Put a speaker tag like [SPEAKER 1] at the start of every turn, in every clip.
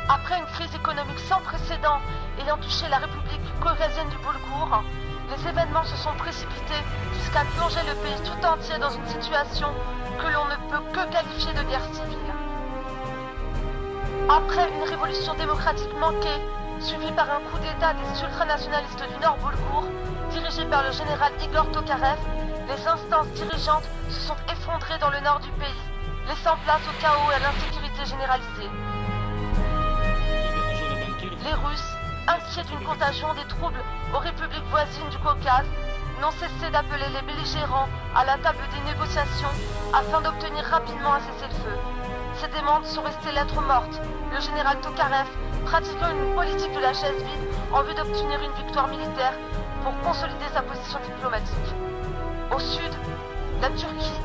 [SPEAKER 1] Après une crise économique sans précédent ayant touché la République caucasienne du Boulgour, les événements se sont précipités jusqu'à plonger le pays tout entier dans une situation que l'on ne peut que qualifier de guerre civile. Après une révolution démocratique manquée, suivie par un coup d'État des ultranationalistes du Nord Boulgour, dirigé par le général Igor Tokarev, les instances dirigeantes se sont effondrées dans le nord du pays, laissant place au chaos et à l'insécurité généralisée. Les Russes, inquiets d'une contagion des troubles aux républiques voisines du Caucase, n'ont cessé d'appeler les belligérants à la table des négociations afin d'obtenir rapidement un cessez-le-feu. Ces demandes sont restées lettres mortes, le général Tokarev pratiquant une politique de la chaise vide en vue d'obtenir une victoire militaire pour consolider sa position diplomatique. Au sud, la Turquie,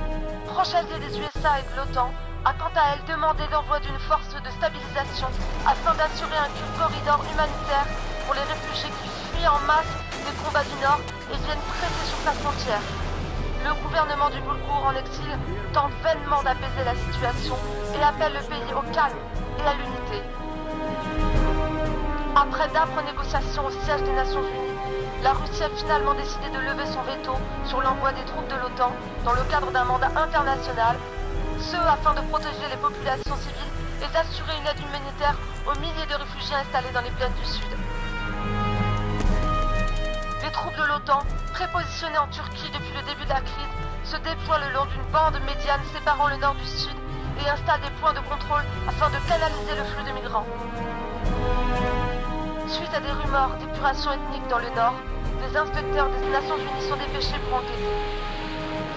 [SPEAKER 1] proche alliée des USA et de l'OTAN, a quant à elle demandé l'envoi d'une force de stabilisation afin d'assurer un corridor humanitaire pour les réfugiés qui fuient en masse des combats du Nord et viennent presser sur sa frontière. Le gouvernement du Boulgour en exil tente vainement d'apaiser la situation et appelle le pays au calme et à l'unité. Après d'âpres négociations au siège des Nations Unies, la Russie a finalement décidé de lever son veto sur l'envoi des troupes de l'OTAN dans le cadre d'un mandat international, ce afin de protéger les populations civiles et d'assurer une aide humanitaire aux milliers de réfugiés installés dans les plaines du Sud. Les troupes de l'OTAN, prépositionnées en Turquie depuis le début de la crise, se déploient le long d'une bande médiane séparant le nord du sud et installent des points de contrôle afin de canaliser le flux de migrants. Suite à des rumeurs d'épuration ethnique dans le nord, des inspecteurs des Nations Unies sont dépêchés pour enquêter.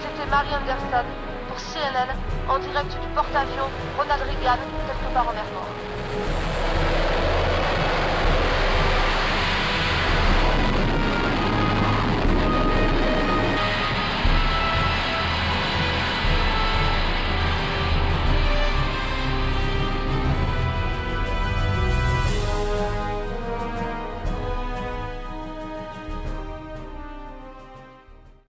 [SPEAKER 1] C'était Mary Anderson pour CNN en direct du porte-avions Ronald Reagan, quelque part en mer Noire.